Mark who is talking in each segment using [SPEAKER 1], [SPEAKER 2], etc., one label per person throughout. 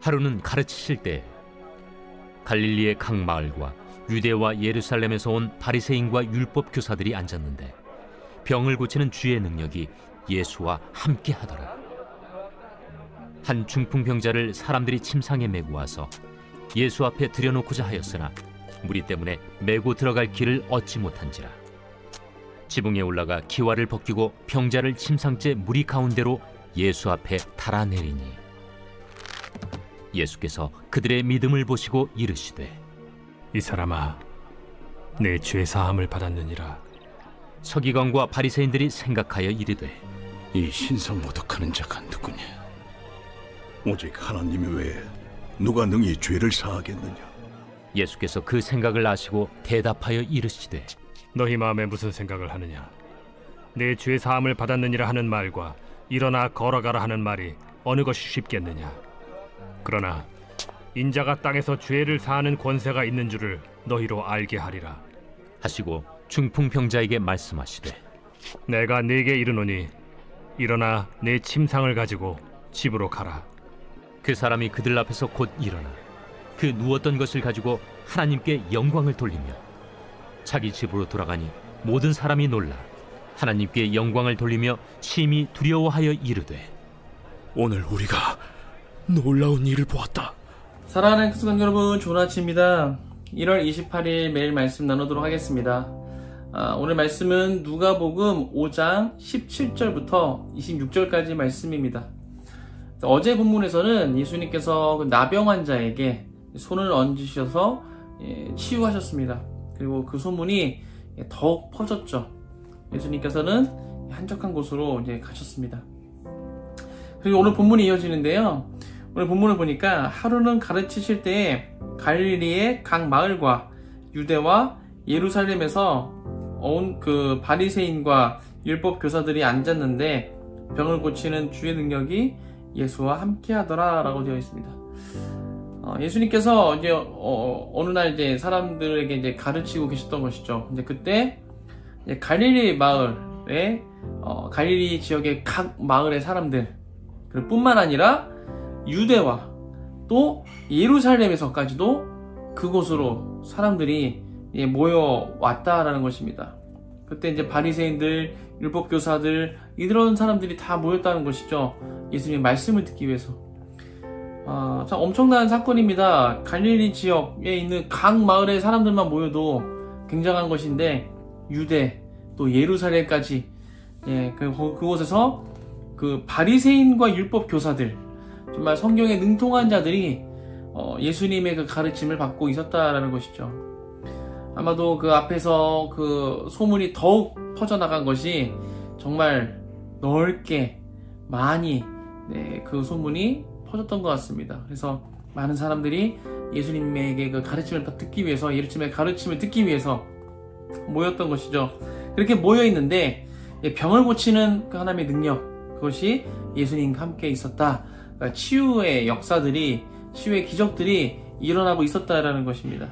[SPEAKER 1] 하루는 가르치실 때 갈릴리의 각 마을과 유대와 예루살렘에서 온 바리새인과 율법 교사들이 앉았는데 병을 고치는 주의 능력이 예수와 함께 하더라. 한 중풍병자를 사람들이 침상에 메고 와서 예수 앞에 들여놓고자 하였으나 무리 때문에 메고 들어갈 길을 얻지 못한지라. 지붕에 올라가 기와를 벗기고 병자를 침상째 무리 가운데로 예수 앞에 달아내리니 예수께서 그들의 믿음을 보시고 이르시되
[SPEAKER 2] 이 사람아, 내 죄 사함을 받았느니라.
[SPEAKER 1] 서기관과 바리새인들이 생각하여 이르되
[SPEAKER 3] 이 신성모독하는 자가 누구냐? 오직 하나님 외에 누가 능히 죄를 사하겠느냐?
[SPEAKER 1] 예수께서 그 생각을 아시고 대답하여 이르시되
[SPEAKER 2] 너희 마음에 무슨 생각을 하느냐? 내 죄 사함을 받았느니라 하는 말과 일어나 걸어가라 하는 말이 어느 것이 쉽겠느냐? 그러나 인자가 땅에서 죄를 사하는 권세가 있는 줄을 너희로 알게 하리라
[SPEAKER 1] 하시고 중풍병자에게 말씀하시되
[SPEAKER 2] 내가 네게 이르노니 일어나 내 침상을 가지고 집으로 가라.
[SPEAKER 1] 그 사람이 그들 앞에서 곧 일어나 그 누웠던 것을 가지고 하나님께 영광을 돌리며 자기 집으로 돌아가니 모든 사람이 놀라 하나님께 영광을 돌리며 심히 두려워하여 이르되
[SPEAKER 3] 오늘 우리가 놀라운 일을 보았다.
[SPEAKER 4] 사랑하는 성도 여러분, 좋은 아침입니다. 1월 28일 매일 말씀 나누도록 하겠습니다. 오늘 말씀은 누가복음 5장 17절부터 26절까지 말씀입니다. 어제 본문에서는 예수님께서 나병 환자에게 손을 얹으셔서 치유하셨습니다. 그리고 그 소문이 더욱 퍼졌죠. 예수님께서는 한적한 곳으로 가셨습니다. 그리고 오늘 본문이 이어지는데요. 오늘 본문을 보니까 하루는 가르치실 때에 갈릴리의 각 마을과 유대와 예루살렘에서 온 그 바리새인과 율법 교사들이 앉았는데 병을 고치는 주의 능력이 예수와 함께 하더라 라고 되어 있습니다. 예수님께서 이제 어느 날 이제 사람들에게 이제 가르치고 계셨던 것이죠. 이제 그때 이제 갈릴리 마을에 갈릴리 지역의 각 마을의 사람들 뿐만 아니라 유대와 또 예루살렘에서까지도 그곳으로 사람들이 모여왔다라는 것입니다. 그때 이제 바리새인들, 율법교사들 이런 사람들이 다 모였다는 것이죠. 예수님의 말씀을 듣기 위해서. 참 엄청난 사건입니다. 갈릴리 지역에 있는 각 마을의 사람들만 모여도 굉장한 것인데 유대 또 예루살렘까지 그곳에서 그 바리새인과 율법교사들 정말 성경에 능통한 자들이 예수님의 그 가르침을 받고 있었다라는 것이죠. 아마도 그 앞에서 그 소문이 더욱 퍼져나간 것이 정말 넓게 많이 그 소문이 퍼졌던 것 같습니다. 그래서 많은 사람들이 예수님에게 그 가르침을 듣기 위해서 예수님의 가르침을 듣기 위해서 모였던 것이죠. 그렇게 모여 있는데 병을 고치는 그 하나님의 능력 그것이 예수님과 함께 있었다. 그러니까 치유의 역사들이 치유의 기적들이 일어나고 있었다라는 것입니다.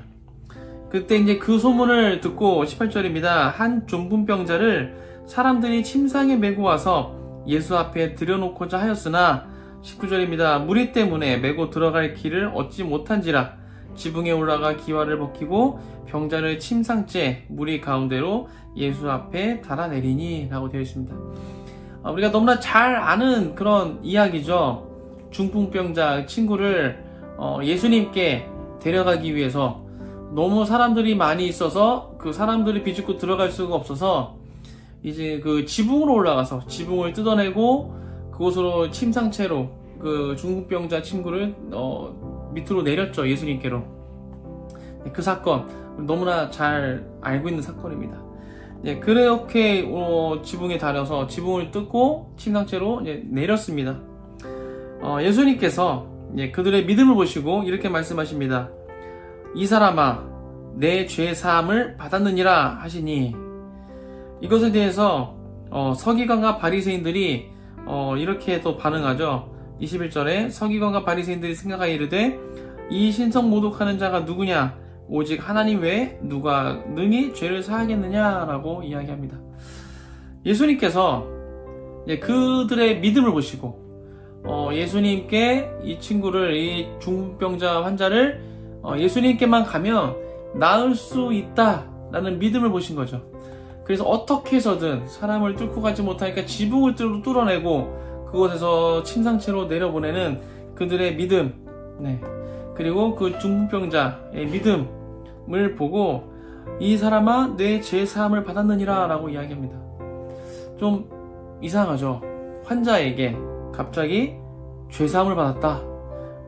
[SPEAKER 4] 그때 이제 그 소문을 듣고 18절입니다. 한 중풍병자를 사람들이 침상에 메고 와서 예수 앞에 들여놓고자 하였으나 19절입니다. 무리 때문에 메고 들어갈 길을 얻지 못한지라 지붕에 올라가 기와를 벗기고 병자를 침상째 무리 가운데로 예수 앞에 달아내리니 라고 되어 있습니다. 우리가 너무나 잘 아는 그런 이야기죠. 중풍병자 친구를 예수님께 데려가기 위해서 너무 사람들이 많이 있어서 그 사람들이 비집고 들어갈 수가 없어서 이제 그 지붕으로 올라가서 지붕을 뜯어내고 그곳으로 침상채로 그 중풍병자 친구를 밑으로 내렸죠. 예수님께로. 그 사건 너무나 잘 알고 있는 사건입니다. 그렇게 지붕에 달려서 지붕을 뜯고 침상채로 내렸습니다. 예수님께서 그들의 믿음을 보시고 이렇게 말씀하십니다. 이 사람아, 내 죄 사함을 받았느니라 하시니 이것에 대해서 서기관과 바리새인들이 이렇게 또 반응하죠. 21절에 서기관과 바리새인들이 생각하여 이르되 이 신성 모독하는 자가 누구냐? 오직 하나님 외에 누가 능히 죄를 사하겠느냐라고 이야기합니다. 예수님께서 그들의 믿음을 보시고 예수님께 이 친구를, 이 중풍병자 환자를 예수님께만 가면 나을 수 있다라는 믿음을 보신 거죠. 그래서 어떻게 해서든 사람을 뚫고 가지 못하니까 지붕을 뚫어내고 그곳에서 침상채로 내려보내는 그들의 믿음, 그리고 그 중풍병자의 믿음을 보고 이 사람아 내 죄사함을 받았느니라 라고 이야기합니다. 좀 이상하죠. 환자에게 갑자기 죄사함을 받았다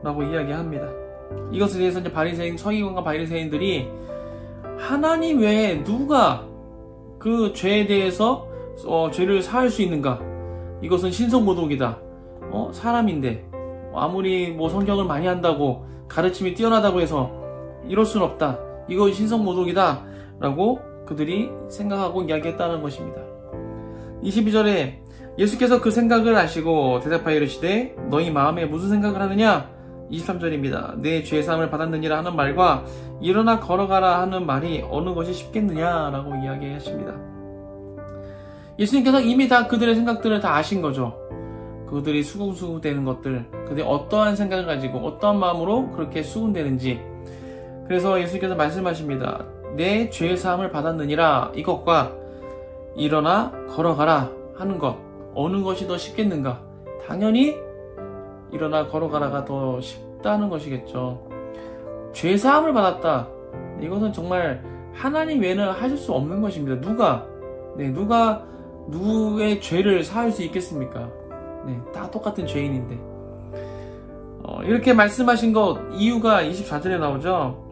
[SPEAKER 4] 라고 이야기합니다. 이것에 대해서 이제 서기관과 바리새인들이 하나님 외에 누가 그 죄에 대해서 죄를 사할 수 있는가? 이것은 신성모독이다. 사람인데 아무리 성경을 많이 한다고 가르침이 뛰어나다고 해서 이럴 수는 없다. 이건 신성모독이다 라고 그들이 생각하고 이야기했다는 것입니다. 22절에 예수께서 그 생각을 아시고 대답하여 이르시되 너희 마음에 무슨 생각을 하느냐? 23절입니다. 내 죄사함을 받았느니라 하는 말과 일어나 걸어가라 하는 말이 어느 것이 쉽겠느냐 라고 이야기하십니다. 예수님께서 이미 다 그들의 생각들을 다 아신 거죠. 그들이 수군수군대는 것들, 그들이 어떠한 생각을 가지고 어떠한 마음으로 그렇게 수군대는지. 그래서 예수님께서 말씀하십니다. 내 죄사함을 받았느니라 이것과 일어나 걸어가라 하는 것, 어느 것이 더 쉽겠는가? 당연히 일어나 걸어가라가 더 쉽다는 것이겠죠. 죄사함을 받았다. 이것은 정말 하나님 외에는 하실 수 없는 것입니다. 누가 누구의 죄를 사할 수 있겠습니까? 다 똑같은 죄인인데. 이렇게 말씀하신 것 이유가 24절에 나오죠.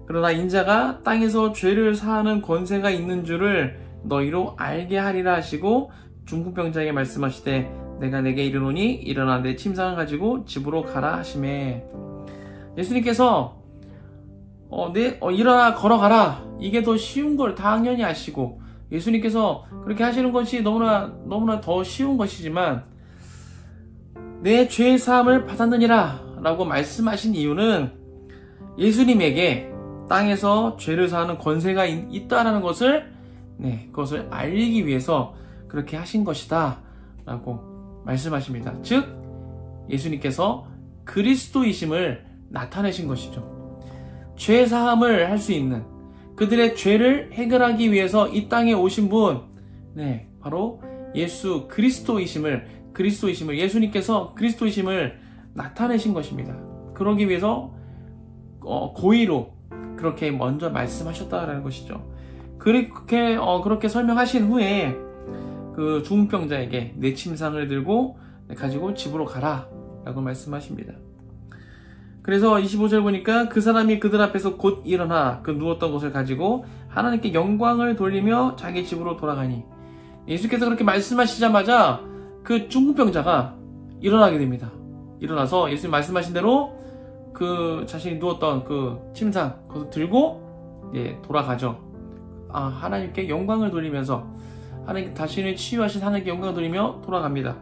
[SPEAKER 4] 그러나 인자가 땅에서 죄를 사하는 권세가 있는 줄을 너희로 알게 하리라 하시고 중풍병자에게 말씀하시되 내가 내게 이르노니 일어나 내 침상을 가지고 집으로 가라 하시매. 예수님께서 일어나 걸어가라, 이게 더 쉬운 걸 당연히 아시고 예수님께서 그렇게 하시는 것이 너무나 더 쉬운 것이지만 내 죄 사함을 받았느니라 라고 말씀하신 이유는 예수님에게 땅에서 죄를 사하는 권세가 있다라는 것을 그것을 알리기 위해서 그렇게 하신 것이다 라고 말씀하십니다. 즉 예수님께서 그리스도이심을 나타내신 것이죠. 죄 사함을 할 수 있는, 그들의 죄를 해결하기 위해서 이 땅에 오신 분, 바로 예수 그리스도이심을 예수님께서 그리스도이심을 나타내신 것입니다. 그러기 위해서 고의로 그렇게 먼저 말씀하셨다라는 것이죠. 그렇게 설명하신 후에 그 중풍병자에게 내 침상을 들고 가지고 집으로 가라 라고 말씀하십니다. 그래서 25절 보니까 그 사람이 그들 앞에서 곧 일어나 그 누웠던 것을 가지고 하나님께 영광을 돌리며 자기 집으로 돌아가니, 예수께서 그렇게 말씀하시자마자 그 중풍병자가 일어나게 됩니다. 일어나서 예수님 말씀하신 대로 그 자신이 누웠던 그 침상 그것을 들고 돌아가죠. 하나님께 영광을 돌리면서 하나님 자신을 치유하신 하나님께 영광을 돌리며 돌아갑니다.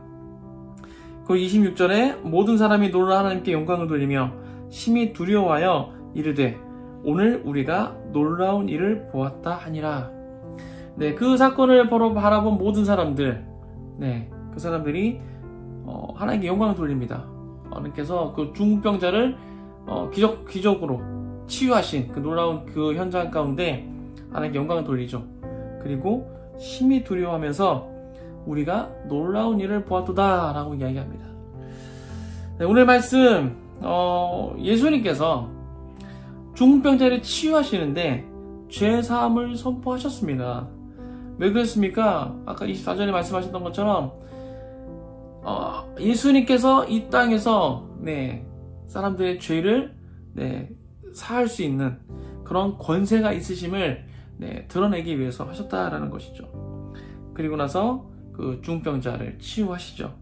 [SPEAKER 4] 그 26절에 모든 사람이 놀라 하나님께 영광을 돌리며 심히 두려워하여 이르되 오늘 우리가 놀라운 일을 보았다 하니라. 그 사건을 바라본 모든 사람들, 그 사람들이 하나님께 영광을 돌립니다. 하나님께서 그 중풍병자를 기적으로 치유하신 그 놀라운 그 현장 가운데 하나님께 영광을 돌리죠. 그리고 심히 두려워하면서 우리가 놀라운 일을 보았도다 라고 이야기합니다. 오늘 말씀 예수님께서 중풍병자를 치유하시는데 죄사함을 선포하셨습니다. 왜 그랬습니까? 아까 24절에 말씀하셨던 것처럼 예수님께서 이 땅에서 사람들의 죄를 사할 수 있는 그런 권세가 있으심을 드러내기 위해서 하셨다라는 것이죠. 그리고 나서 그 중풍병자를 치유하시죠.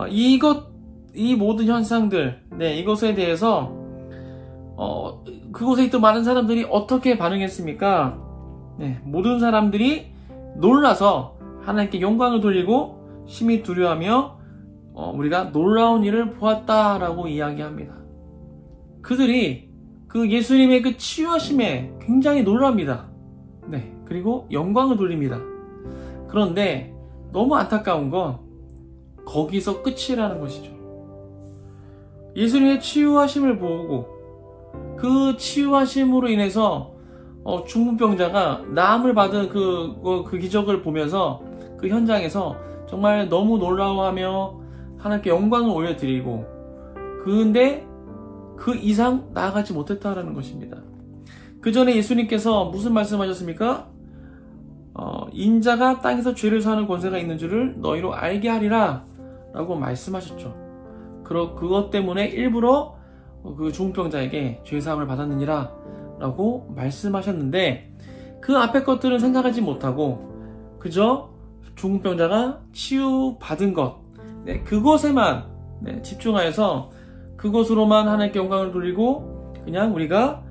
[SPEAKER 4] 이 모든 현상들, 이것에 대해서 그곳에 있던 많은 사람들이 어떻게 반응했습니까? 모든 사람들이 놀라서 하나님께 영광을 돌리고 심히 두려워하며 우리가 놀라운 일을 보았다라고 이야기합니다. 그들이 그 예수님의 그 치유하심에 굉장히 놀랍니다. 네, 그리고 영광을 돌립니다. 그런데 너무 안타까운 건 거기서 끝이라는 것이죠. 예수님의 치유하심을 보고 그 치유하심으로 인해서 중풍병자가 나음을 받은 그 기적을 보면서 그 현장에서 정말 너무 놀라워하며 하나님께 영광을 올려드리고, 근데 그 이상 나아가지 못했다라는 것입니다. 그 전에 예수님께서 무슨 말씀하셨습니까? 인자가 땅에서 죄를 사하는 권세가 있는 줄을 너희로 알게 하리라 라고 말씀하셨죠. 그것 때문에 일부러 그 중풍병자에게 죄사함을 받았느니라 라고 말씀하셨는데, 그 앞에 것들은 생각하지 못하고 그저 중풍병자가 치유받은 것, 그것에만 집중하여서 그것으로만 하나님께 영광을 돌리고 그냥 우리가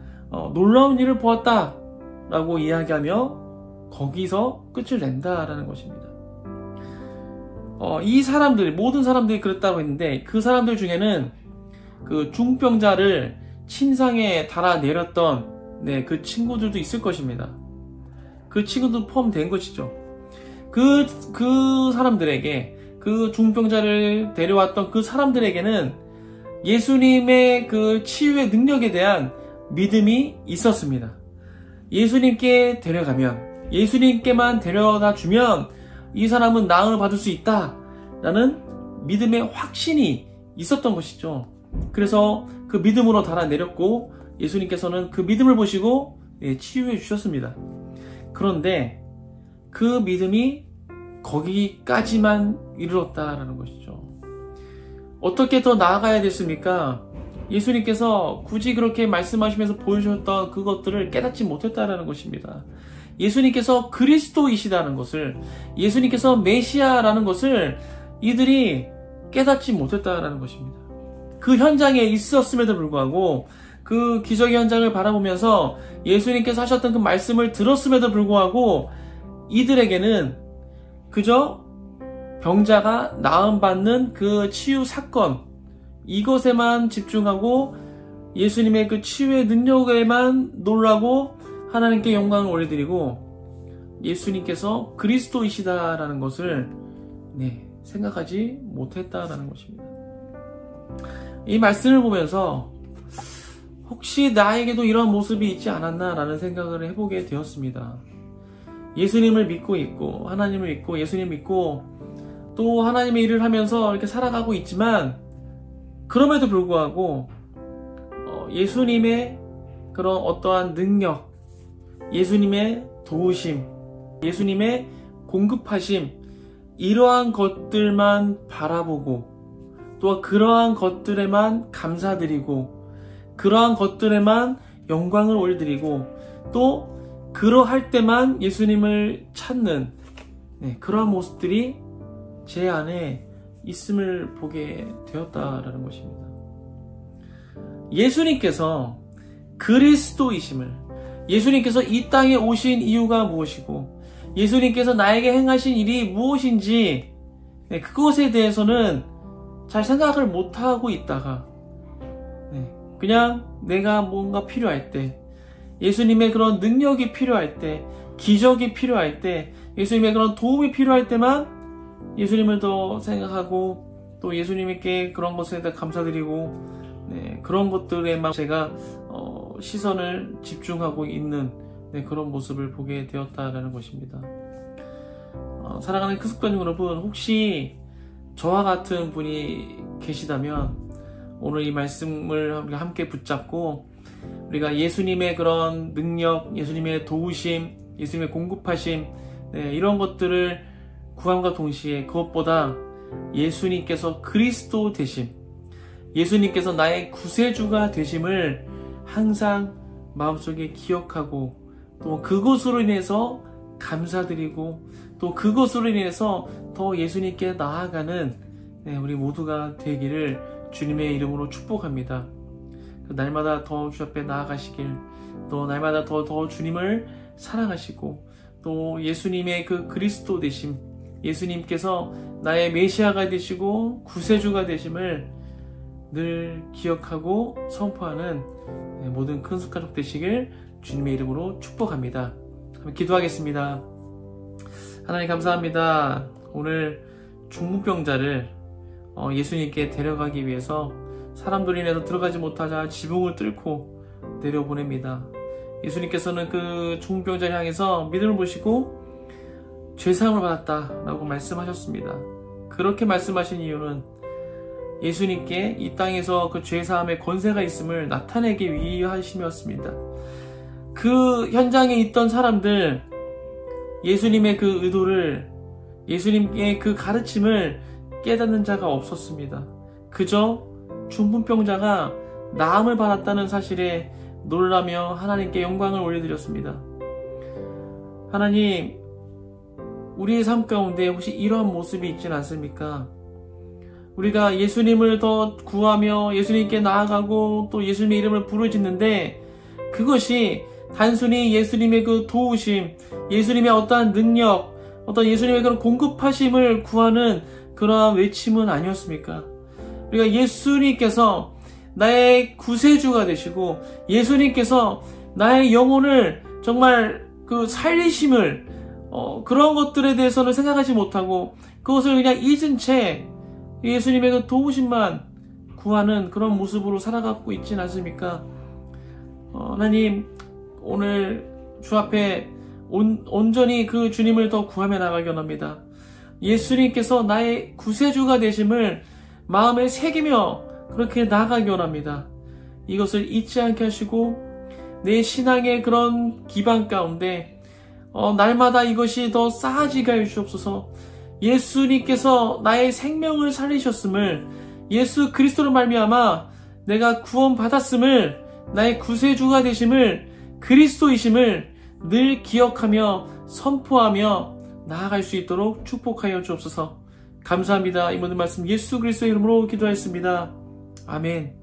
[SPEAKER 4] 놀라운 일을 보았다 라고 이야기하며 거기서 끝을 낸다라는 것입니다. 이 사람들, 모든 사람들이 그랬다고 했는데, 그 사람들 중에는 그 중병자를 침상에 달아내렸던 그 친구들도 있을 것입니다. 그 친구도 포함된 것이죠. 그 사람들에게, 그 중병자를 데려왔던 그 사람들에게는 예수님의 그 치유의 능력에 대한 믿음이 있었습니다. 예수님께 데려가면, 예수님께만 데려다 주면 이 사람은 나음을 받을 수 있다라는 믿음의 확신이 있었던 것이죠. 그래서 그 믿음으로 달아내렸고, 예수님께서는 그 믿음을 보시고 치유해 주셨습니다. 그런데 그 믿음이 거기까지만 이르렀다라는 것이죠. 어떻게 더 나아가야 됐습니까? 예수님께서 굳이 그렇게 말씀하시면서 보여주셨던 그것들을 깨닫지 못했다라는 것입니다. 예수님께서 그리스도이시다는 것을, 예수님께서 메시아라는 것을 이들이 깨닫지 못했다라는 것입니다. 그 현장에 있었음에도 불구하고, 그 기적의 현장을 바라보면서 예수님께서 하셨던 그 말씀을 들었음에도 불구하고 이들에게는 그저 병자가 나음받는 그 치유 사건, 이것에만 집중하고 예수님의 그 치유의 능력에만 놀라고 하나님께 영광을 올려드리고, 예수님께서 그리스도이시다라는 것을 생각하지 못했다라는 것입니다. 이 말씀을 보면서 혹시 나에게도 이런 모습이 있지 않았나라는 생각을 해보게 되었습니다. 예수님을 믿고 있고, 하나님을 믿고, 예수님 믿고, 또 하나님의 일을 하면서 이렇게 살아가고 있지만, 그럼에도 불구하고 예수님의 그런 어떠한 능력, 예수님의 도우심, 예수님의 공급하심, 이러한 것들만 바라보고, 또 그러한 것들에만 감사드리고, 그러한 것들에만 영광을 올려드리고, 또 그러할 때만 예수님을 찾는 그러한 모습들이 제 안에 있음을 보게 되었다라는 것입니다. 예수님께서 그리스도이심을, 예수님께서 이 땅에 오신 이유가 무엇이고, 예수님께서 나에게 행하신 일이 무엇인지, 그것에 대해서는 잘 생각을 못하고 있다가 그냥 내가 뭔가 필요할 때, 예수님의 그런 능력이 필요할 때, 기적이 필요할 때, 예수님의 그런 도움이 필요할 때만 예수님을 더 생각하고, 또 예수님께 그런 것에 대해 감사드리고, 그런 것들에만 제가 시선을 집중하고 있는 그런 모습을 보게 되었다라는 것입니다. 사랑하는 크숙관 여러분, 혹시 저와 같은 분이 계시다면 오늘 이 말씀을 함께 붙잡고 우리가 예수님의 그런 능력, 예수님의 도우심, 예수님의 공급하심, 이런 것들을 구함과 동시에 그것보다 예수님께서 그리스도 되심, 예수님께서 나의 구세주가 되심을 항상 마음속에 기억하고, 또 그것으로 인해서 감사드리고, 또 그것으로 인해서 더 예수님께 나아가는 우리 모두가 되기를 주님의 이름으로 축복합니다. 날마다 더 주 앞에 나아가시길, 또 날마다 더 주님을 사랑하시고, 또 예수님의 그 그리스도 되심, 예수님께서 나의 메시아가 되시고 구세주가 되심을 늘 기억하고 선포하는 모든 큰 가족 되시길 주님의 이름으로 축복합니다. 기도하겠습니다. 하나님 감사합니다. 오늘 중풍병자를 예수님께 데려가기 위해서 사람들이 인해서 들어가지 못하자 지붕을 뚫고 내려보냅니다. 예수님께서는 그 중풍병자를 향해서 믿음을 보시고 죄사함을 받았다라고 말씀하셨습니다. 그렇게 말씀하신 이유는 예수님께 이 땅에서 그 죄사함의 권세가 있음을 나타내기 위하심이었습니다. 그 현장에 있던 사람들, 예수님의 그 의도를, 예수님의 그 가르침을 깨닫는 자가 없었습니다. 그저 중풍병자가 나음을 받았다는 사실에 놀라며 하나님께 영광을 올려드렸습니다. 하나님, 우리의 삶 가운데 혹시 이러한 모습이 있진 않습니까? 우리가 예수님을 더 구하며 예수님께 나아가고 또 예수님의 이름을 부르짖는데 그것이 단순히 예수님의 그 도우심, 예수님의 어떠한 능력, 어떤 예수님의 그런 공급하심을 구하는 그러한 외침은 아니었습니까? 우리가 예수님께서 나의 구세주가 되시고 예수님께서 나의 영혼을 정말 그 살리심을 그런 것들에 대해서는 생각하지 못하고 그것을 그냥 잊은 채 예수님의 그 도우심만 구하는 그런 모습으로 살아가고 있진 않습니까? 하나님, 오늘 주 앞에 온전히 그 주님을 더 구하며 나가기 원합니다. 예수님께서 나의 구세주가 되심을 마음에 새기며 그렇게 나아가기 원합니다. 이것을 잊지 않게 하시고 내 신앙의 그런 기반 가운데 날마다 이것이 더 쌓아지게 하여 주옵소서. 예수님께서 나의 생명을 살리셨음을, 예수 그리스도로 말미암아 내가 구원받았음을, 나의 구세주가 되심을, 그리스도이심을 늘 기억하며 선포하며 나아갈 수 있도록 축복하여 주옵소서. 감사합니다. 이 모든 말씀 예수 그리스도의 이름으로 기도하였습니다. 아멘.